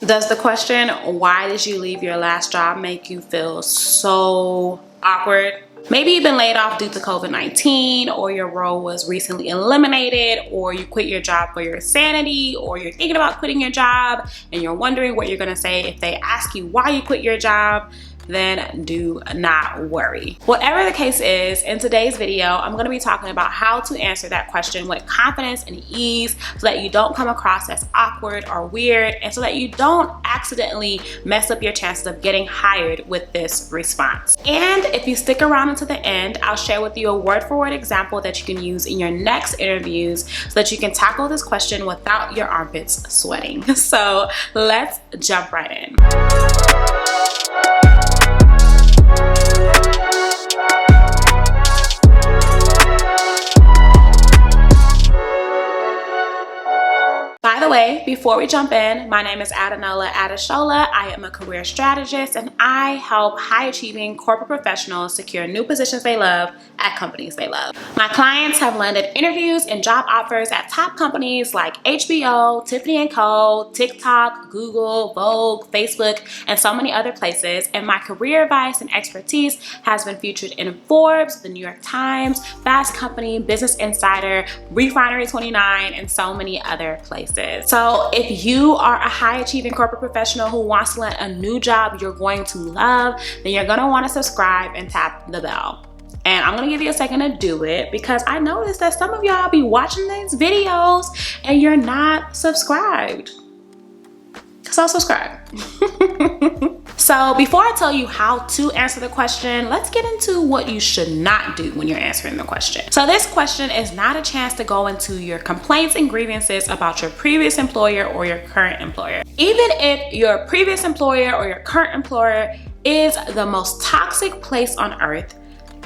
Does the question, why did you leave your last job, make you feel so awkward? Maybe you've been laid off due to COVID-19, or your role was recently eliminated, or you quit your job for your sanity, or you're thinking about quitting your job and you're wondering what you're gonna say if they ask you why you quit your job. Then do not worry. Whatever the case is, in today's video, I'm gonna be talking about how to answer that question with confidence and ease so that you don't come across as awkward or weird, and so that you don't accidentally mess up your chances of getting hired with this response. And if you stick around until the end, I'll share with you a word-for-word example that you can use in your next interviews so that you can tackle this question without your armpits sweating. So let's jump right in. By the way, before we jump in, my name is Adenola Adeshola. I am a career strategist, and I help high-achieving corporate professionals secure new positions they love at companies they love. My clients have landed interviews and job offers at top companies like HBO, Tiffany & Co., TikTok, Google, Vogue, Facebook, and so many other places. And my career advice and expertise has been featured in Forbes, The New York Times, Fast Company, Business Insider, Refinery29, and so many other places. So if you are a high-achieving corporate professional who wants to land a new job you're going to love, then you're gonna want to subscribe and tap the bell. And I'm gonna give you a second to do it, because I noticed that some of y'all be watching these videos and you're not subscribed. So subscribe. So before I tell you how to answer the question, let's get into what you should not do when you're answering the question. So this question is not a chance to go into your complaints and grievances about your previous employer or your current employer. Even if your previous employer or your current employer is the most toxic place on earth,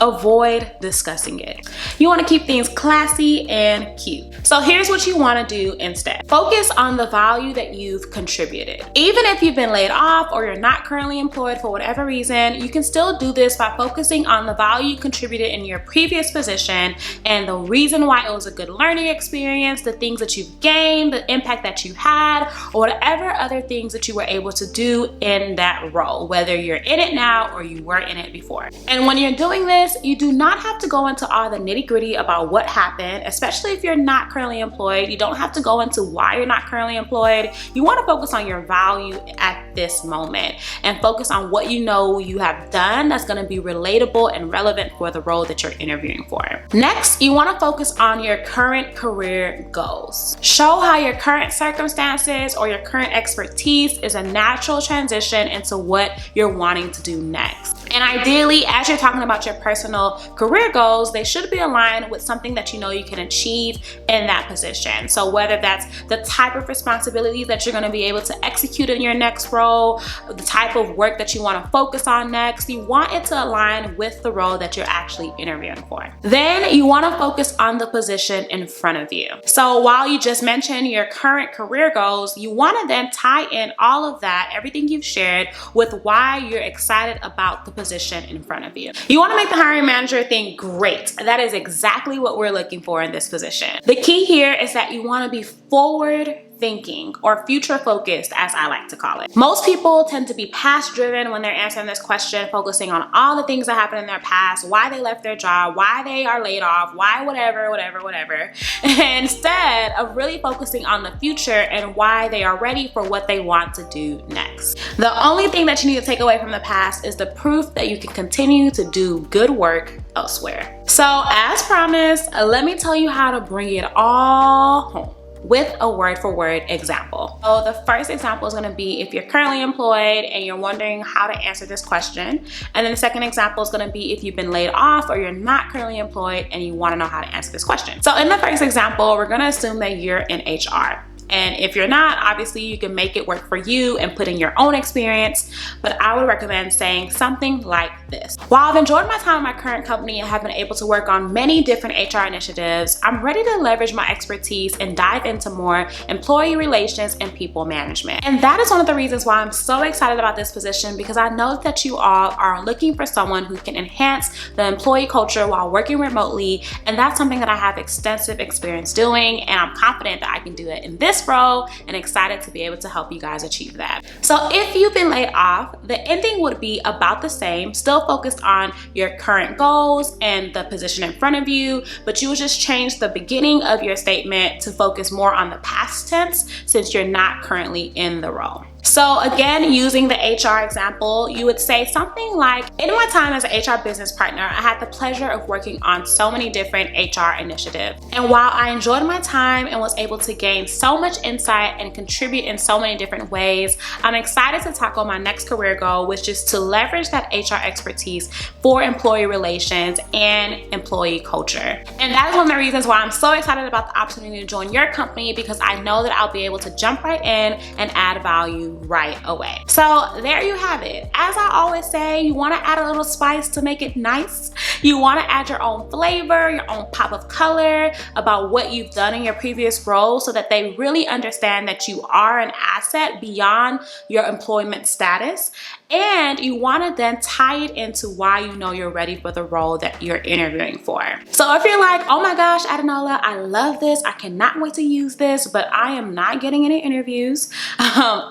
avoid discussing it. You want to keep things classy and cute. So here's what you want to do instead. Focus on the value that you've contributed. Even if you've been laid off or you're not currently employed for whatever reason, you can still do this by focusing on the value you contributed in your previous position and the reason why it was a good learning experience, the things that you've gained, the impact that you had, or whatever other things that you were able to do in that role, whether you're in it now or you were in it before. And when you're doing this, you do not have to go into all the nitty-gritty about what happened, especially if you're not currently employed. You don't have to go into why you're not currently employed. You want to focus on your value at this moment and focus on what you know you have done that's going to be relatable and relevant for the role that you're interviewing for. Next, you want to focus on your current career goals. Show how your current circumstances or your current expertise is a natural transition into what you're wanting to do next. And ideally, as you're talking about your personal career goals, they should be aligned with something that you know you can achieve in that position. So whether that's the type of responsibilities that you're going to be able to execute in your next role, the type of work that you want to focus on next, you want it to align with the role that you're actually interviewing for. Then you want to focus on the position in front of you. So while you just mentioned your current career goals, you want to then tie in all of that, everything you've shared, with why you're excited about the position in front of you. You want to make the hiring manager think, great, that is exactly what we're looking for in this position. The key here is that you want to be forward thinking, or future focused, as I like to call it. Most people tend to be past driven when they're answering this question, focusing on all the things that happened in their past, why they left their job, why they are laid off, why whatever, instead of really focusing on the future and why they are ready for what they want to do next. The only thing that you need to take away from the past is the proof that you can continue to do good work elsewhere. So as promised, let me tell you how to bring it all home with a word-for-word example. So the first example is going to be if you're currently employed and you're wondering how to answer this question. And then the second example is going to be if you've been laid off or you're not currently employed and you want to know how to answer this question. So in the first example, we're going to assume that you're in HR. And if you're not, obviously you can make it work for you and put in your own experience, but I would recommend saying something like this. While I've enjoyed my time at my current company and have been able to work on many different HR initiatives, I'm ready to leverage my expertise and dive into more employee relations and people management. And that is one of the reasons why I'm so excited about this position, because I know that you all are looking for someone who can enhance the employee culture while working remotely, and that's something that I have extensive experience doing, and I'm confident that I can do it in this this role and excited to be able to help you guys achieve that. So if you've been laid off, the ending would be about the same, still focused on your current goals and the position in front of you, but you would just change the beginning of your statement to focus more on the past tense since you're not currently in the role. So again, using the HR example, you would say something like, in my time as an HR business partner, I had the pleasure of working on so many different HR initiatives. And while I enjoyed my time and was able to gain so much insight and contribute in so many different ways, I'm excited to tackle my next career goal, which is to leverage that HR expertise for employee relations and employee culture. And that is one of the reasons why I'm so excited about the opportunity to join your company, because I know that I'll be able to jump right in and add value right away. So there you have it. As I always say, you want to add a little spice to make it nice. You want to add your own flavor, your own pop of color about what you've done in your previous role so that they really understand that you are an asset beyond your employment status. And you want to then tie it into why you know you're ready for the role that you're interviewing for. So if you're like, oh my gosh, Adenola, I love this, I cannot wait to use this, but I am not getting any interviews,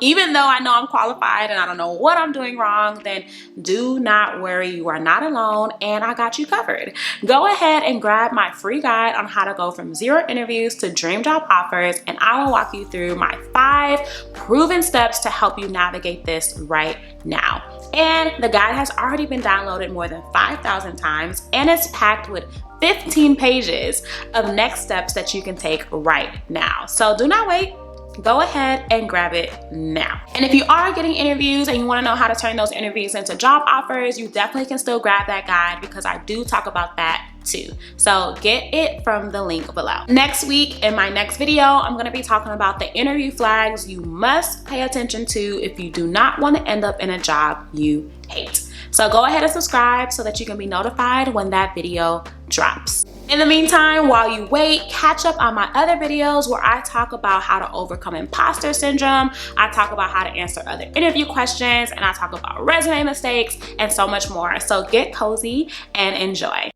even though I know I'm qualified and I don't know what I'm doing wrong, then do not worry, you are not alone and I got you covered. Go ahead and grab my free guide on how to go from 0 interviews to dream job offers, and I will walk you through my 5 proven steps to help you navigate this right now. And the guide has already been downloaded more than 5,000 times and it's packed with 15 pages of next steps that you can take right now. So do not wait. Go ahead and grab it now. And if you are getting interviews and you want to know how to turn those interviews into job offers, you definitely can still grab that guide because I do talk about that too. So get it from the link below. Next week in my next video, I'm going to be talking about the interview flags you must pay attention to if you do not want to end up in a job you hate. So go ahead and subscribe so that you can be notified when that video drops. In the meantime, while you wait, catch up on my other videos where I talk about how to overcome imposter syndrome, I talk about how to answer other interview questions, and I talk about resume mistakes and so much more. So get cozy and enjoy.